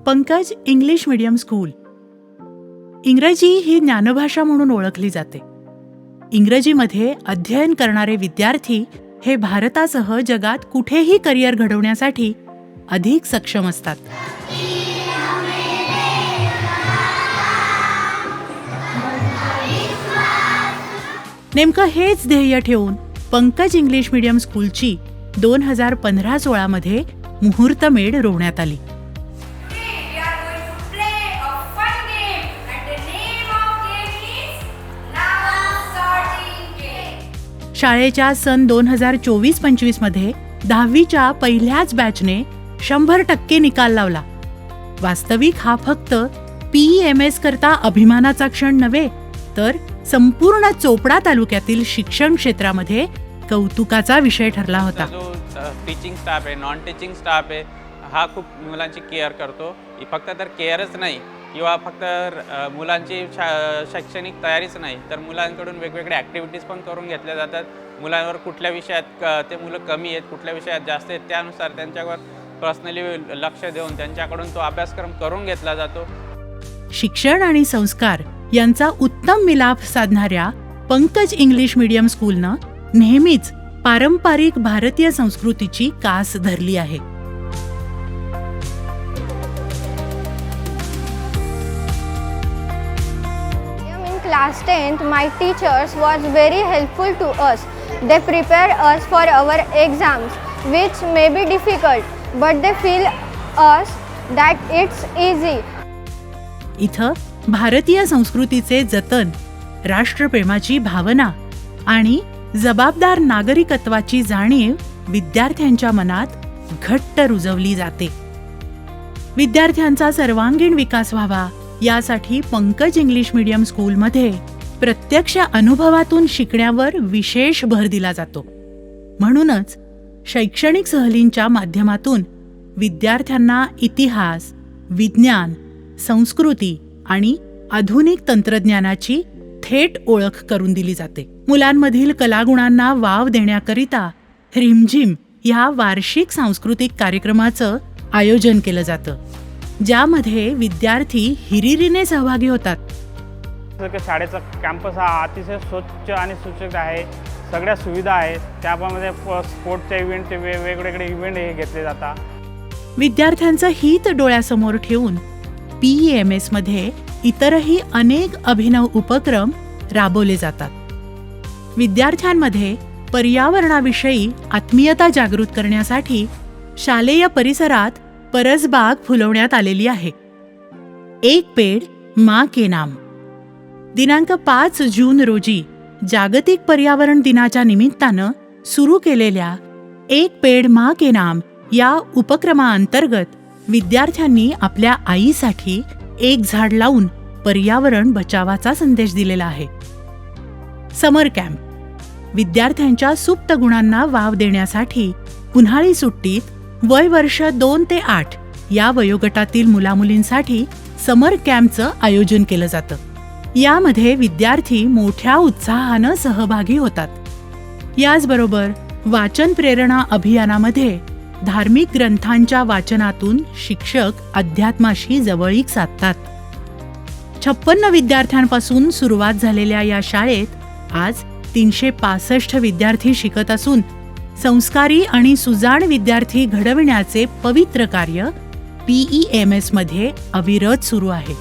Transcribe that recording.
Pankaj English medium school. इंग्रजी ही ज्ञानभाषा म्हणून ओळखली जाते. इंग्रजीमध्ये अध्ययन करणारे विद्यार्थी हे भारतासह जगात कुठेही करिअर घडवण्यासाठी अधिक सक्षम असतात. नेमकं हेच ध्येय ठेवून पंकज इंग्लिश मीडियम स्कूलची 2015-16 मध्ये मुहूर्तमेढ रोवण्यात आली. शाळेच्या सन 2024-25 मध्ये 10वीच्या पहिल्याच बॅचने 100% निकाल लावला. वास्तविक हा फक्त PEMS करता अभिमानाचा क्षण नव्हे, तर संपूर्ण चोपडा तालुक्यातील शिक्षण क्षेत्रामध्ये कौतुकाचा विषय ठरला होता. टीचिंग स्टाफ आहे, नॉन टीचिंग स्टाफ आहे, हा खूप मुलांची केअर करतो. फक्त तर केअरच नाही किंवा फक्त मुलांची शैक्षणिक तयारीच नाही, तर मुलांकडून वेगवेगळ्या ॲक्टिव्हिटीज पण करून घेतल्या जातात. मुलांवर कुठल्या विषयात ते मुलं कमी आहेत, कुठल्या विषयात जास्त आहेत, त्यानुसार त्यांच्यावर पर्सनली लक्ष देऊन त्यांच्याकडून तो अभ्यासक्रम करून घेतला जातो. शिक्षण आणि संस्कार यांचा उत्तम मिलाफ साधणाऱ्या पंकज इंग्लिश मीडियम स्कूलनं नेहमीच पारंपरिक भारतीय संस्कृतीची कास धरली आहे. Class 10th, my teachers was very helpful to us. They prepared us for our exams, which may be difficult, but they feel us that it's easy. इथं भारतीय संस्कृतीचे जतन, राष्ट्रप्रेमाची भावना आणि जबाबदार नागरिकत्वाची जाणीव विद्यार्थ्यांच्या मनात घट्ट रुजवली जाते. विद्यार्थ्यांचा सर्वांगीण विकास व्हावा यासाठी पंकज इंग्लिश मीडियम स्कूलमध्ये प्रत्यक्ष अनुभवातून शिकण्यावर विशेष भर दिला जातो. म्हणूनच शैक्षणिक सहलींच्या माध्यमातून विद्यार्थ्यांना इतिहास, विज्ञान, संस्कृती आणि आधुनिक तंत्रज्ञानाची थेट ओळख करून दिली जाते. मुलांमधील कलागुणांना वाव देण्याकरिता रिमझिम या वार्षिक सांस्कृतिक कार्यक्रमाचं आयोजन केलं जातं, ज्यामध्ये विद्यार्थी हिरिरीने सहभागी होतात. शाळेचा कॅम्पस हा अतिशय स्वच्छ आणि सुशोभित आहे. सगळ्या सुविधा आहेत. त्यामध्ये स्पोर्टचे इव्हेंट, वेगवेगळे इव्हेंट हे घेतले जातात. विद्यार्थ्यांचं हित डोळ्यासमोर ठेवून PEMS मध्ये इतरही अनेक अभिनव उपक्रम राबवले जातात. विद्यार्थ्यांमध्ये पर्यावरणाविषयी आत्मीयता जागृत करण्यासाठी शालेय परिसरात परसबाग फुलवण्यात आलेली आहे. एक पेड़ माँ के नाम. दिनांक 5 जून रोजी जागतिक पर्यावरण दिनाच्या निमित्तानं सुरू केलेल्या एक पेड़ माँ के नाम या उपक्रमाअंतर्गत विद्यार्थ्यांनी आपल्या आईसाठी एक झाड लावून पर्यावरण बचावाचा संदेश दिलेला आहे. समर कॅम्प. विद्यार्थ्यांच्या सुप्त गुणांना वाव देण्यासाठी उन्हाळी सुट्टीत वय वर्ष 2 ते 8 या वयोगटातील मुलामुलींसाठी समर कॅम्पचं आयोजन केलं जातं. यामध्ये विद्यार्थी मोठ्या उत्साहानं सहभागी होतात. याचबरोबर वाचन प्रेरणा अभियानामध्ये धार्मिक ग्रंथांच्या वाचनातून शिक्षक अध्यात्माशी जवळीक साधतात. 56 विद्यार्थ्यांपासून सुरुवात झालेल्या या शाळेत आज 365 विद्यार्थी शिकत असून संस्कारी आणि सुजाण विद्यार्थी घडविण्याचे पवित्र कार्य PEMS मध्ये अविरत सुरू आहे.